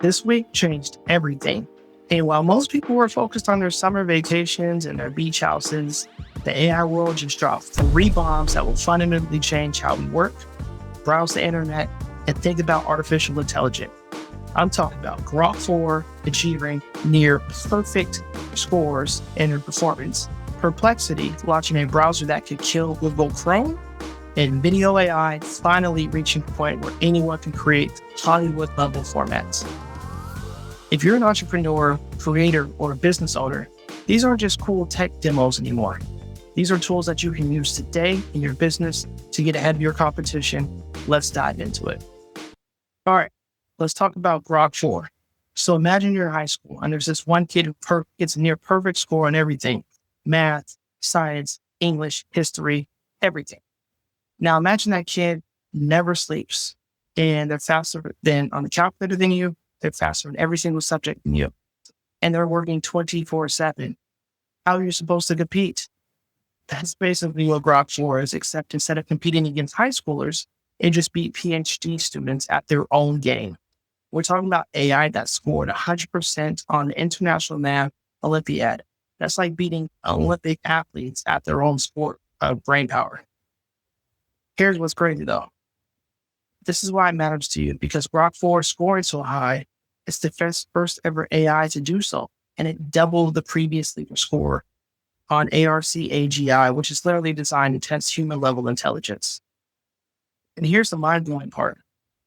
This week changed everything. And while most people were focused on their summer vacations and their beach houses, the AI world just dropped 3 bombs that will fundamentally change how we work, browse the internet, and think about artificial intelligence. I'm talking about Grok 4 achieving near perfect scores in their performance, Perplexity launching a browser that could kill Google Chrome, and Vidyo.ai finally reaching the point where anyone can create Hollywood-level formats. If you're an entrepreneur, creator, or a business owner, these aren't just cool tech demos anymore. These are tools that you can use today in your business to get ahead of your competition. Let's dive into it. All right, let's talk about Grok 4. So imagine you're in high school and there's this one kid who gets a near perfect score on everything: math, science, English, history, everything. Now imagine that kid never sleeps and they're faster than on the calculator than you. They're faster in every single subject than you. And they're working 24/7. How are you supposed to compete? That's basically what Grok 4 is, except instead of competing against high schoolers, it just beat PhD students at their own game. We're talking about AI that scored 100% on the International Math Olympiad. That's like beating Olympic athletes at their own sport of brain power. Here's what's crazy though. This is why it matters to you, because Grok 4 scoring so high, it's the first ever AI to do so. And it doubled the previous leader score on ARC-AGI, which is literally designed to test human level intelligence. And here's the mind-blowing part.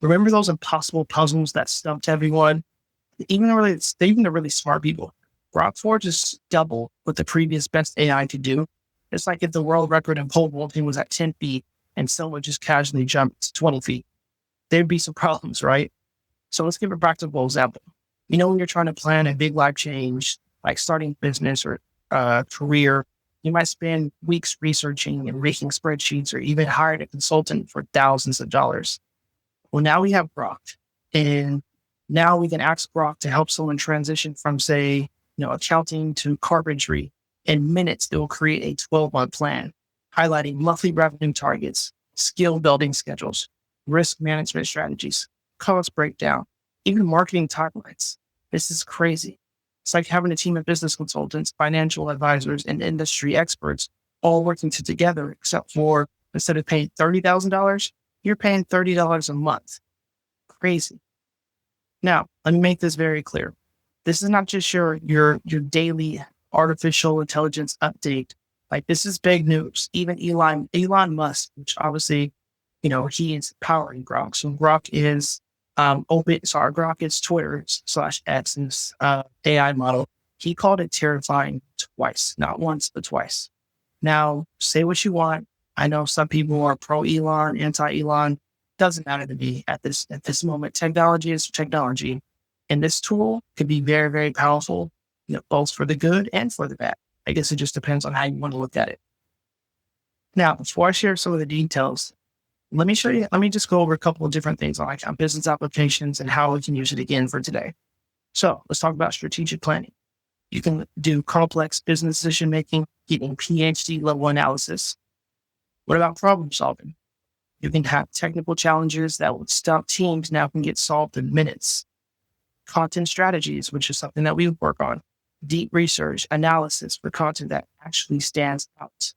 Remember those impossible puzzles that stumped everyone? Even the really smart people. Grok 4 just doubled what the previous best AI could do. It's like if the world record in pole vaulting was at 10 feet and someone just casually jumped to 20 feet. There'd be some problems, right? So let's give a practical example. You know, when you're trying to plan a big life change, like starting a business or career, you might spend weeks researching and making spreadsheets or even hiring a consultant for thousands of dollars. Well, now we have Grok, and now we can ask Grok to help someone transition from, say, accounting to carpentry. In minutes, it will create a 12-month plan, highlighting monthly revenue targets, skill building schedules, risk management strategies, cost breakdown, even marketing timelines. This is crazy. It's like having a team of business consultants, financial advisors, and industry experts all working together, except for instead of paying $30,000, you're paying $30 a month. Crazy. Now, let me make this very clear. This is not just your daily artificial intelligence update. Like, this is big news. Even Elon Musk, which obviously, he is powering Grok. So Grok is Grok is Twitter/X's AI model. He called it terrifying twice, not once, but twice. Now, say what you want. I know some people are pro Elon, anti Elon. Doesn't matter to me at this moment. Technology is technology, and this tool could be very, very powerful, both for the good and for the bad. I guess it just depends on how you want to look at it. Now, before I share some of the details, let me just go over a couple of different things on business applications and how we can use it again for today. So let's talk about strategic planning. You can do complex business decision making, getting PhD level analysis. What about problem solving? You can have technical challenges that would stop teams now can get solved in minutes. Content strategies, which is something that we work on. Deep research, analysis for content that actually stands out.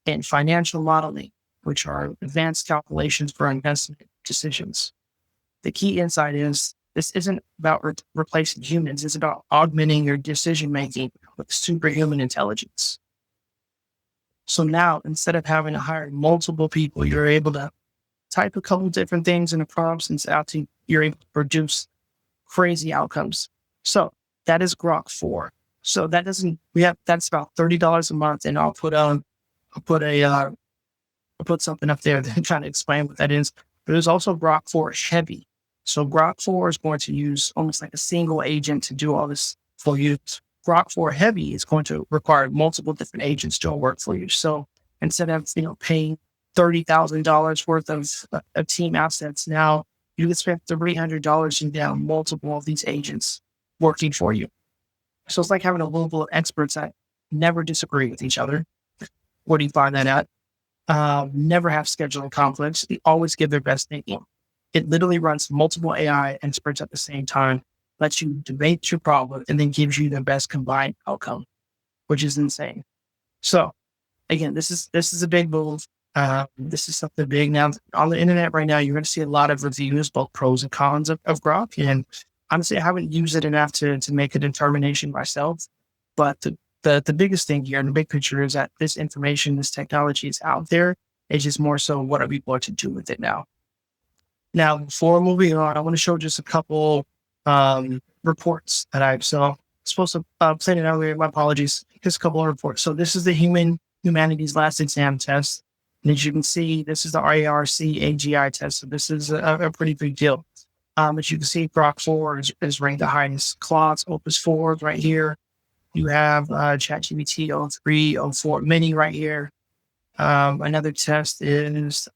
And financial modeling, which are advanced calculations for investment decisions. The key insight is this isn't about replacing humans. It's about augmenting your decision-making with superhuman intelligence. So now, instead of having to hire multiple people, you're able to type a couple different things in a prompt and you're able to produce crazy outcomes. So that is Grok 4. So that's about $30 a month, and I'll put something up there that trying to explain what that is. But there's also Grok 4 Heavy. So Grok 4 is going to use almost like a single agent to do all this for you. Grok 4 Heavy is going to require multiple different agents to work for you. So instead of paying $30,000 worth of team assets, now you can spend $300 and down multiple of these agents working for you. So it's like having a level of experts that never disagree with each other. Where do you find that at? Never have scheduling conflicts. They always give their best thinking. It literally runs multiple AI experts at the same time. lets you debate your problem, and then gives you the best combined outcome, which is insane. So again, this is a big move. This is something big. Now on the internet right now, you're going to see a lot of reviews, both pros and cons of Grok. And honestly, I haven't used it enough to make a determination myself. But the biggest thing here in the big picture is that this information, this technology is out there. It's just more so what are people to do with it now. Now, before moving on, I want to show just a couple reports that I've supposed to say it earlier. My apologies. Just a couple of reports. So this is the humanities last exam test. And as you can see, this is the RARC AGI test. So this is a pretty big deal. As you can see, Grok 4 is ranked the highest. Claude's Opus 4 is right here. You have ChatGPT 03, 04 Mini right here. Another test is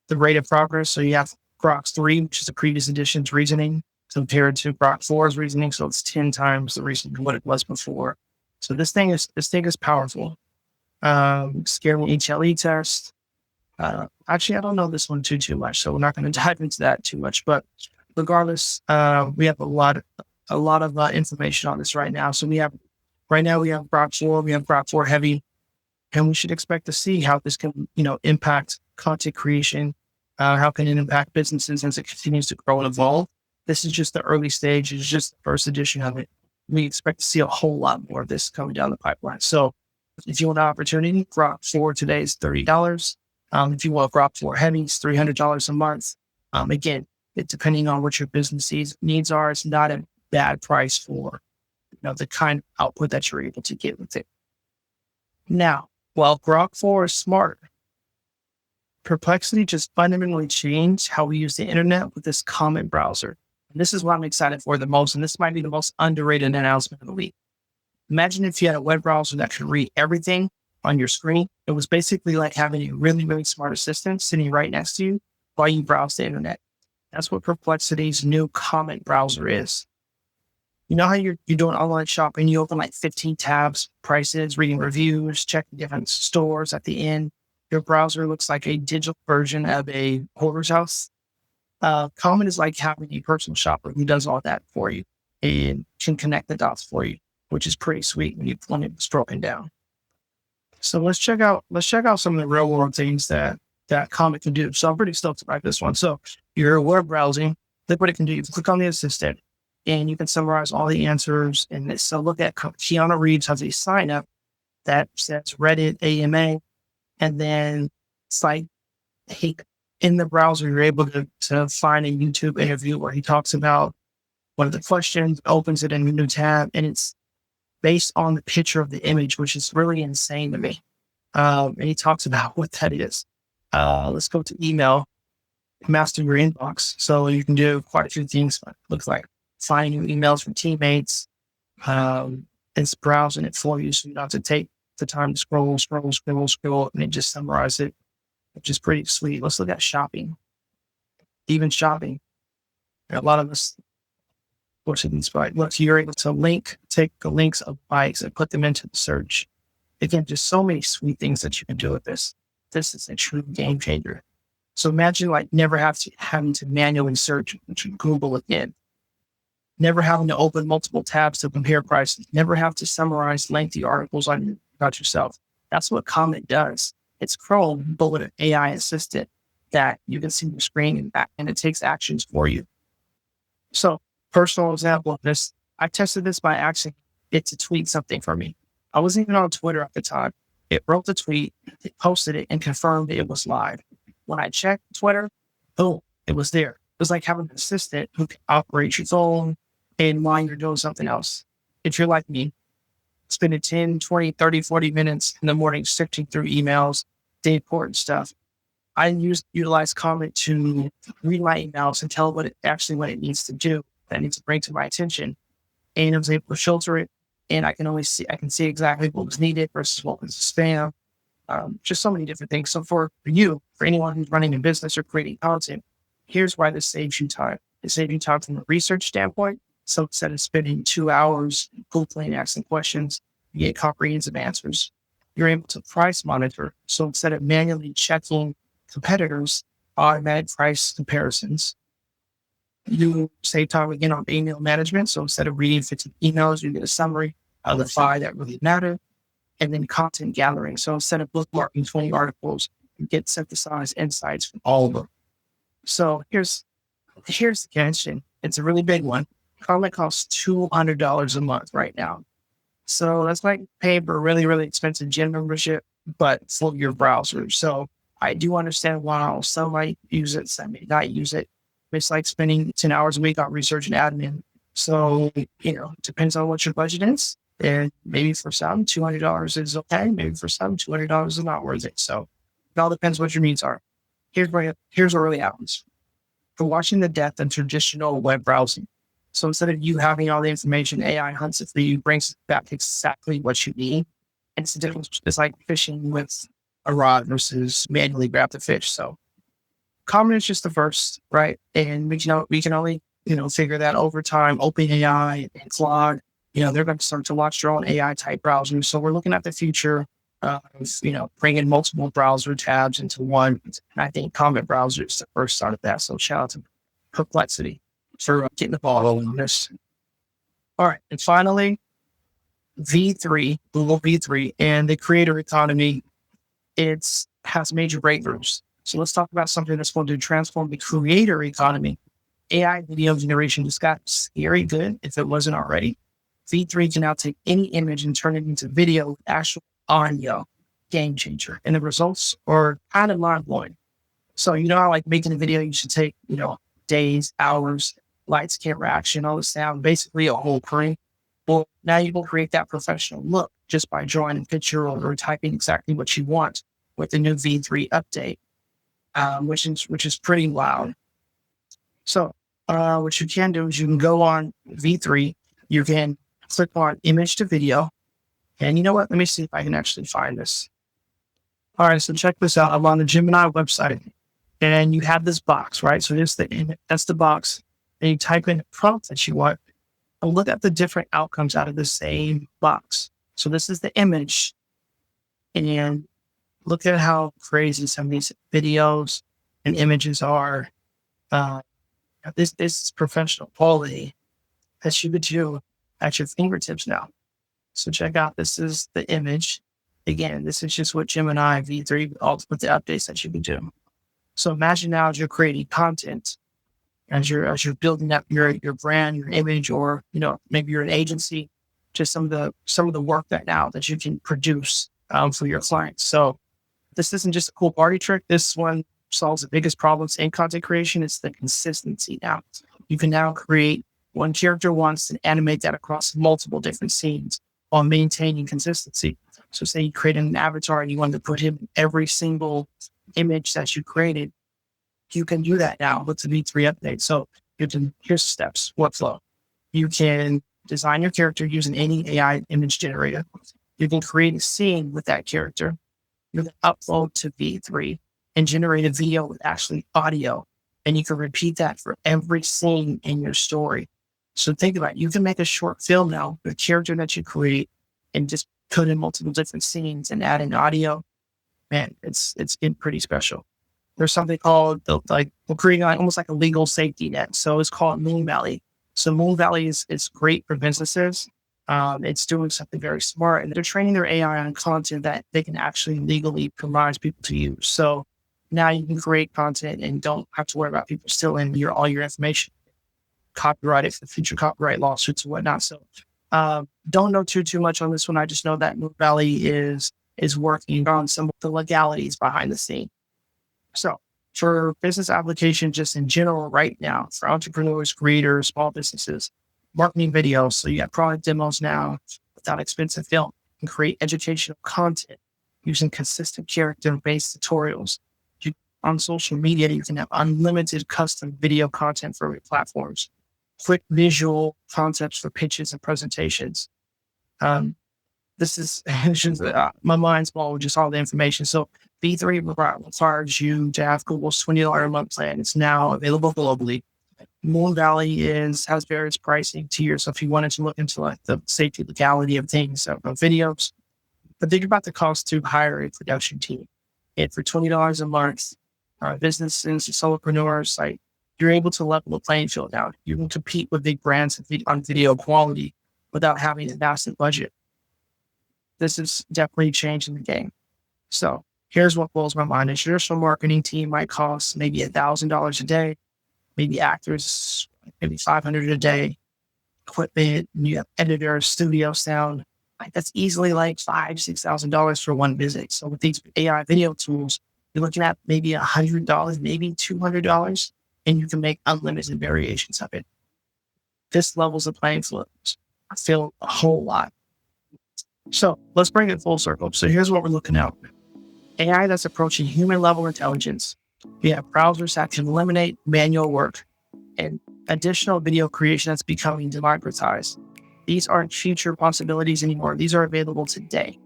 the rate of progress. So you have Grok 3, which is the previous edition's reasoning, compared to Grok 4's reasoning. So it's 10 times the reasoning of what it was before. So this thing is powerful. Scary HLE test. Actually, I don't know this one too much, so we're not going to dive into that too much. But regardless, we have a lot of information on this right now. So we have Grok 4, we have Grok 4 Heavy, and we should expect to see how this can, impact content creation. How can it impact businesses as it continues to grow and evolve? This is just the early stage. It's just the first edition of it. We expect to see a whole lot more of this coming down the pipeline. So if you want an opportunity, Grok 4 today is $30. If you want Grok 4 Heavy, it's $300 a month. Again, depending on what your business needs are, it's not a bad price for the kind of output that you're able to get with it. Now, while Grok 4 is smarter, Perplexity just fundamentally changed how we use the internet with this comment browser. And this is what I'm excited for the most, and this might be the most underrated announcement of the week. Imagine if you had a web browser that could read everything on your screen. It was basically like having a really, really smart assistant sitting right next to you while you browse the internet. That's what Perplexity's new comment browser is. You know how you're doing online shopping, you open like 15 tabs, prices, reading reviews, checking different stores at the end. Your browser looks like a digital version of a hoarder's house. Comment is like having a personal shopper who does all that for you and can connect the dots for you, which is pretty sweet when it's broken down. So let's check out some of the real world things that Comment can do. So I'm pretty stoked about this one. So you're web browsing, look what it can do. You click on the assistant and you can summarize all the answers in this. So look at Keanu Reeves has a sign up that says Reddit AMA. And then it's like, hey, in the browser, you're able to find a YouTube interview where he talks about one of the questions, opens it in a new tab, and it's based on the picture of the image, which is really insane to me. And he talks about what that is. Let's go to email, master your inbox. So you can do quite a few things. It looks like find new emails from teammates. It's browsing it for you, so you don't have to take the time to scroll, and it just summarize it, which is pretty sweet. Let's look at shopping. Even shopping. A lot of us, what's it inspired? Look, you're able to take the links of bikes and put them into the search. Again, just so many sweet things that you can do with this. This is a true game changer. So imagine never having to manually search Google again. Never having to open multiple tabs to compare prices. Never have to summarize lengthy articles about yourself. That's what Comment does. It's Chrome, but with an AI assistant that you can see your screen and it takes actions for you. So, personal example of this, I tested this by asking it to tweet something for me. I wasn't even on Twitter at the time. It wrote the tweet, it posted it, and confirmed it was live. When I checked Twitter, boom, it was there. It was like having an assistant who can operate your phone and while you're doing something else. If you're like me, spending 10, 20, 30, 40 minutes in the morning sifting through emails, the important stuff, I utilize Comment to read my emails and tell what it needs to do, that needs to bring to my attention. And I was able to filter it, and I can see exactly what was needed versus what was spam. Just so many different things. So for anyone who's running a business or creating content, here's why this saves you time. It saves you time from a research standpoint. So instead of spending 2 hours Googling, asking questions, you get comprehensive answers. You're able to price monitor. So instead of manually checking competitors, automatic price comparisons. You save time again on email management. So instead of reading 50 emails, you get a summary of the 5 that really matter. And then content gathering. So instead of bookmarking 20 articles, you get synthesized insights from all of them. So here's the catch. It's a really big one. Comment costs $200 a month right now. So that's like paying for a really, really expensive gym membership, but for your browser. So I do understand why some might use it, some may not use it. It's like spending 10 hours a week on research and admin. So, it depends on what your budget is. And maybe for some, $200 is okay. Maybe for some, $200 is not worth it. So it all depends what your needs are. Here's what really happens. For watching the death of traditional web browsing. So instead of you having all the information, AI hunts it for you, brings back exactly what you need. And it's the difference. It's like fishing with a rod versus manually grab the fish. So common is just the first, right? And we can only, figure that over time. OpenAI and Claude, they're going to start to launch their own AI type browsers. So we're looking at the future of, bringing multiple browser tabs into one. And I think Comet browser is the first start of that. So shout out to Perplexity for getting the ball rolling on this. All right. And finally, Google V3 and the creator economy, has major breakthroughs. So let's talk about something that's going to transform the creator economy. AI video generation just got scary good if it wasn't already. V3 can now take any image and turn it into video with actual audio. Game changer. And the results are kind of mind blowing. So how like making a video, you should take, days, hours, lights, camera, action, all the sound, basically a whole frame. Well, now you can create that professional look just by drawing a picture or typing exactly what you want with the new V3 update, which is pretty loud. So what you can do is you can go on V3, you can click on image to video. And you know what? Let me see if I can actually find this. All right, so check this out. I'm on the Gemini website and you have this box, right? So that's the box. And you type in the prompt that you want and look at the different outcomes out of the same box. So this is the image. And look at how crazy some of these videos and images are. This is professional quality that you could do at your fingertips now. So check out, this is the image. Again, this is just what Gemini V3, with the updates that you can do. So imagine now as you're creating content, as you're building up your brand, your image, or maybe you're an agency, just some of the work that you can produce for your clients. So this isn't just a cool party trick. This one solves the biggest problems in content creation. It's the consistency now. You can now create one character once and animate that across multiple different scenes while maintaining consistency. So say you created an avatar and you wanted to put him in every single image that you created, you can do that now with the V3 update. So here's steps, workflow. You can design your character using any AI image generator. You can create a scene with that character. You can upload to V3 and generate a video with actually audio. And you can repeat that for every scene in your story. So think about it. You can make a short film now, the character that you create, and just put in multiple different scenes and add in audio. Man, it's getting pretty special. There's something called we're creating almost like a legal safety net. So it's called Moon Valley. So Moon Valley is great for businesses. It's doing something very smart, and they're training their AI on content that they can actually legally provide people to use. So now you can create content and don't have to worry about people stealing all your information, copyright it for future copyright lawsuits and whatnot. So don't know too much on this one. I just know that Moon Valley is working on some of the legalities behind the scene. So for business application, just in general right now, for entrepreneurs, creators, small businesses, marketing videos. So you got product demos now without expensive film. You can create educational content using consistent character-based tutorials. On social media, you can have unlimited custom video content for your platforms, quick visual concepts for pitches and presentations. This is my mind's blown with just all the information. So V3 requires you to have Google's $20 a month plan. It's now available globally. Moon Valley has various pricing tiers. So if you wanted to look into like the safety legality of things, of videos, but think about the cost to hire a production team. And for $20 a month, businesses and solopreneurs, like you're able to level the playing field now. You can compete with big brands on video quality without having a massive budget. This is definitely changing the game. So here's what blows my mind. A traditional marketing team might cost maybe $1,000 a day, maybe actors, maybe $500 a day, equipment, you have editor, studio sound. Like that's easily like $5,000-6,000 for one visit. So with these AI video tools, you're looking at maybe $100, maybe $200, and you can make unlimited variations of it. This levels the playing field. I feel a whole lot. So let's bring it full circle. So here's what we're looking at. AI that's approaching human level intelligence. We have browsers that can eliminate manual work and additional video creation that's becoming democratized. These aren't future possibilities anymore. These are available today.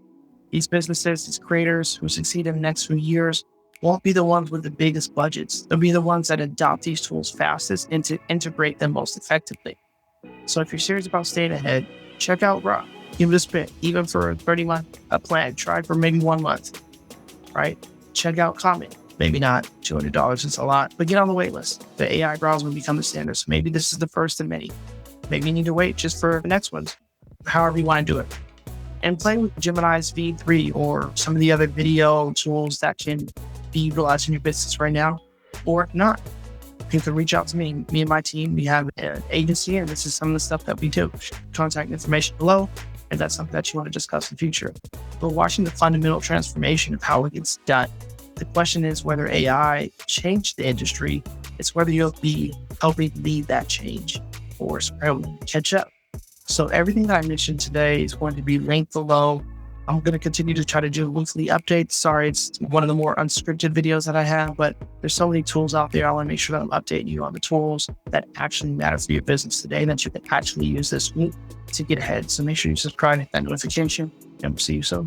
These businesses, these creators who succeed in the next few years won't be the ones with the biggest budgets. They'll be the ones that adopt these tools fastest and to integrate them most effectively. So if you're serious about staying ahead, check out Grok. Give it a spin, even for a 30-month plan. Try for maybe 1 month, right? Check out Comment. Maybe not $200, it's a lot, but get on the wait list. The AI browser will become the standard. So maybe this is the first of many. Maybe you need to wait just for the next ones, however you want to do it. And play with Gemini's V3 or some of the other video tools that can be utilized in your business right now, or not. You can reach out to me. Me and my team, we have an agency, and this is some of the stuff that we do. Contact information below, and that's something that you want to discuss in the future. But watching the fundamental transformation of how it gets done, the question is whether AI changed the industry. It's whether you'll be helping lead that change or catch up. So everything that I mentioned today is going to be linked below. I'm going to continue to try to do weekly updates. Sorry, it's one of the more unscripted videos that I have, but there's so many tools out there. I want to make sure that I'm updating you on the tools that actually matter for your business today, that you can actually use this week to get ahead. So make sure you subscribe, hit that notification, and we'll see you soon.